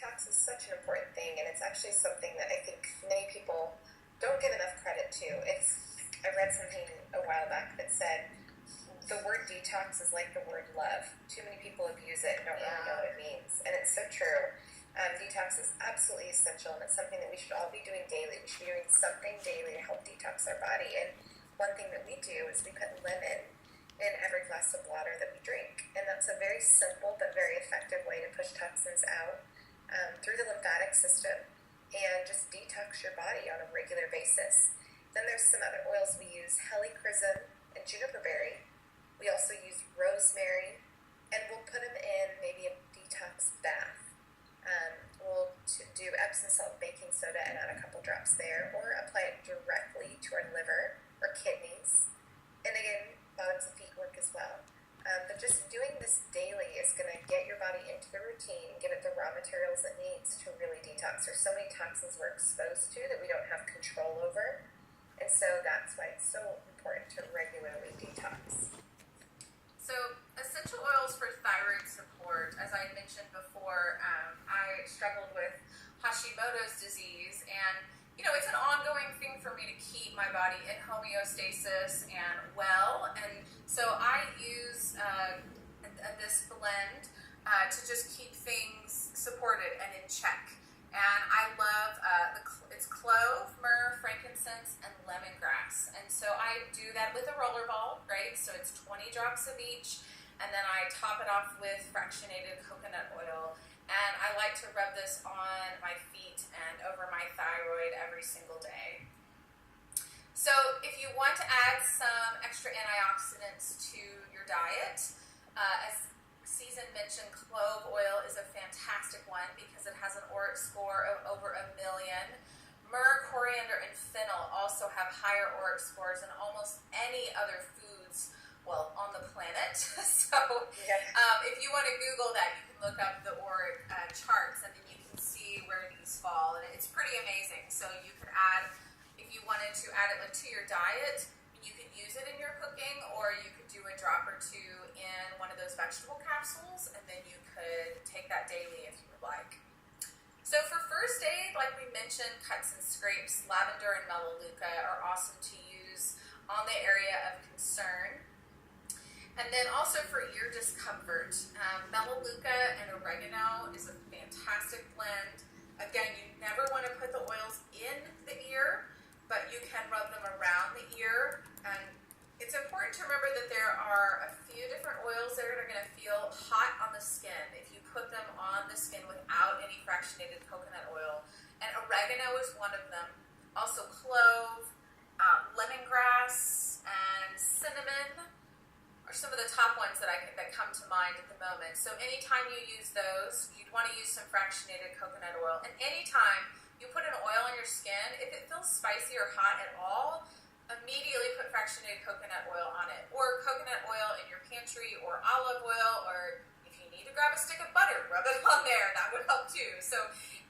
detox is such an important thing, and it's actually something that I think many people don't give enough credit to. I read something a while back that said the word detox is like the word love. Too many people abuse it and don't really know what it means, and it's so true. Detox is absolutely essential, and it's something that we should all be doing daily. We should be doing something daily to help detox our body. And one thing that we do is we put lemon in every glass of water that we drink, and that's a very simple but very effective way to push toxins out through the lymphatic system and just detox your body on a regular basis. Then there's some other oils we use: helichrysum and juniper berry. We also use rosemary, and we'll put them in maybe a detox bath. We'll do Epsom salt baking soda and add a couple drops there, or apply it directly to our liver or kidneys. And again, bottoms and feet work as well. But just doing this daily is going to get your body into the routine, give it the raw materials it needs to really detox. There's so many toxins we're exposed to that we don't have control over, and so that's why it's so important to regularly detox. So essential oils for thyroid support, as I mentioned before, I struggled with Hashimoto's disease, and it's an ongoing thing for me to keep my body in homeostasis and well, and so I use this blend to just keep things supported and in check. And I love it's clove, myrrh, frankincense, and lemongrass. And so I do that with a roller ball, right? So it's 20 drops of each, and then I top it off with fractionated coconut oil. And I like to rub this on my feet and over my thyroid every single day. So if you want to add some extra antioxidants to your diet, as Season mentioned, clove oil is a fantastic one because it has an ORAC score of over 1 million. Myrrh, coriander, and fennel also have higher ORAC scores than almost any other foods, on the planet. So if you want to Google that, you can look up the ORAC charts, and then you can see where these fall. And it's pretty amazing. So you could add, if you wanted to add it to your diet, you could use it in your cooking, or you could do a drop or two in one of those vegetable capsules, and then you could take that daily if you would like. So for first aid, like we mentioned, cuts and scrapes, lavender and melaleuca are awesome to use on the area of concern. And then also for ear discomfort, melaleuca and oregano is a fantastic blend. Again, you never want to put the oils in the ear, but you can rub them around the ear. And it's important to remember that there are a few different oils that are going to feel hot on the skin if you put them on the skin without any fractionated coconut oil. And oregano is one of them. Also clove, lemongrass, and cinnamon are some of the top ones that come to mind at the moment. So anytime you use those, you'd want to use some fractionated coconut oil. And anytime you put an oil on your skin, if it feels spicy or hot at all, immediately put fractionated coconut oil on it. Or coconut oil in your pantry, or olive oil, or if you need to grab a stick of butter, rub it on there. That would help too. So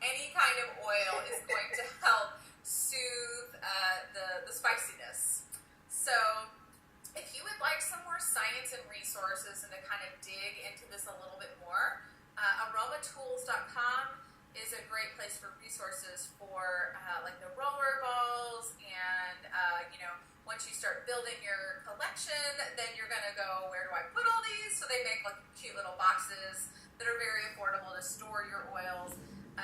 any kind of oil is going to help soothe the spiciness. So if you would like some more science and resources and to kind of dig into this a little bit more, aromatools.com is a great place for resources for like the roller balls, and once you start building your collection, then you're going to go, where do I put all these? So they make like cute little boxes that are very affordable to store your oils.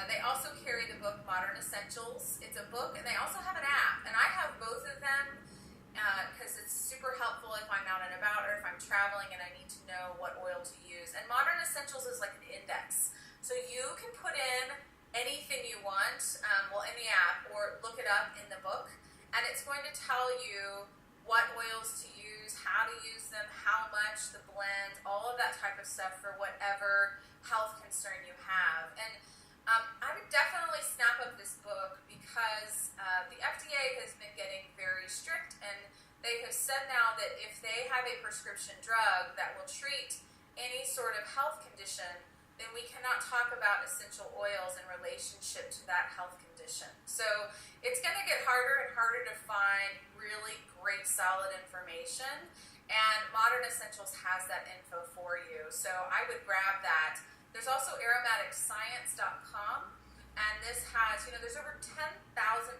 They also carry the book Modern Essentials. It's a book, and they also have an app, and I have both of them because it's super helpful if I'm out and about or if I'm traveling and I need to know what oil to use. And Modern Essentials is like an index. So you can put in anything you want, in the app, or look it up in the book, and it's going to tell you what oils to use, how to use them, how much, the blend, all of that type of stuff for whatever health concern you have. And I would definitely snap up this book because the FDA has been getting very strict, and they have said now that if they have a prescription drug that will treat any sort of health condition, then we cannot talk about essential oils in relationship to that health condition. So it's going to get harder and harder to find really great, solid information, and Modern Essentials has that info for you. So I would grab that There's also aromaticscience.com, and this has, there's over 10,000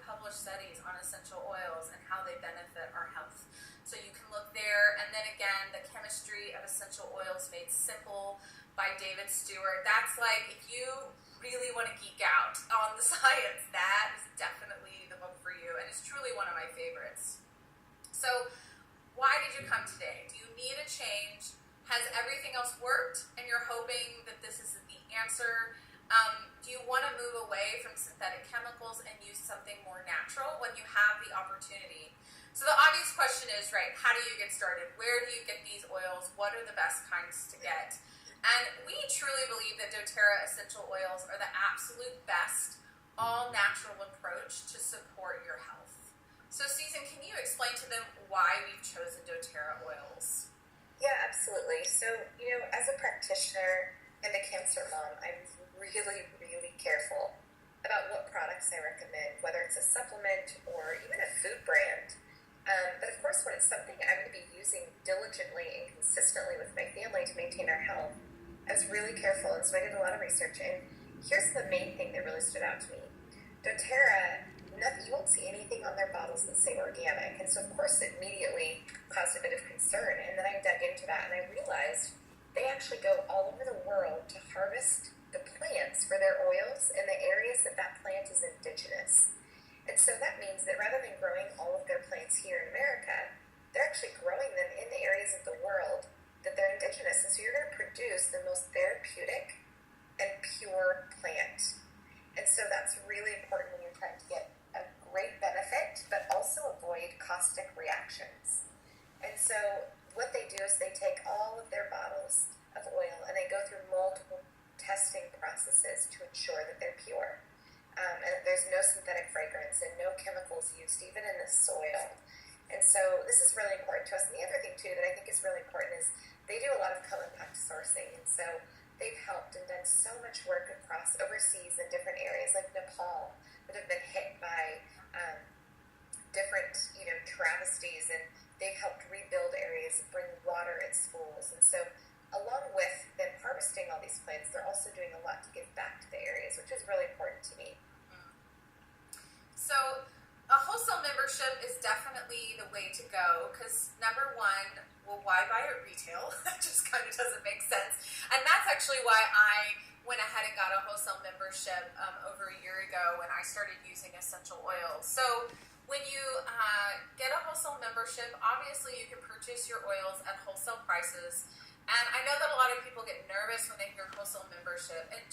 published studies on essential oils and how they benefit our health. So you can look there. And then again, The Chemistry of Essential Oils Made Simple by David Stewart. That's like, if you really want to geek out on the science, that is definitely the book for you. And it's truly one of my favorites. So why did you come today? Do you need a change? Has everything else worked and you're hoping that this is the answer? Do you want to move away from synthetic chemicals and use something more natural when you have the opportunity? So the obvious question is, right, how do you get started? Where do you get these oils? What are the best kinds to get? And we truly believe that doTERRA essential oils are the absolute best all-natural approach to support your health. So Susan, can you explain to them why we've chosen doTERRA oils? Yeah, absolutely. So, as a practitioner and a cancer mom, I'm really, really careful about what products I recommend, whether it's a supplement or even a food brand. But of course, when it's something I'm going to be using diligently and consistently with my family to maintain our health, I was really careful, and so I did a lot of research. And here's the main thing that really stood out to me. doTERRA, you won't see anything on their bottles that say organic, and so of course it immediately caused a bit of concern. And then I dug into that, and I realized they actually go all over the world to harvest the plants for their oils in the areas that plant is indigenous. And so that means that rather than growing all of their plants here in America, they're actually growing them in the areas of the world that they're indigenous. And so you're going to produce the most therapeutic and pure plant. And so that's really important when you're trying to get a great benefit, but also avoid caustic reactions. And so what they do is they take all of their bottles of oil and they go through multiple testing processes to ensure that they're pure. And that there's no synthetic fragrance and no chemicals used even in the soil. And so this is really important to us. And the other thing too that I think is really important is they do a lot of co-impact sourcing. And so they've helped and done so much work across overseas in different areas like Nepal that have been hit by different travesties, and they've helped rebuild areas, bring water at schools. And so along with them harvesting all these plants, they're also doing a lot to give back to the areas, which is really important to me. So a wholesale membership is definitely the way to go because, number one, well, why buy at retail? That just kind of doesn't make sense. And that's actually why I went ahead and got a wholesale membership over a year ago when I started using essential oils. So when you get a wholesale membership, obviously you can purchase your oils at wholesale prices. And I know that a lot of people get nervous when they hear wholesale membership. And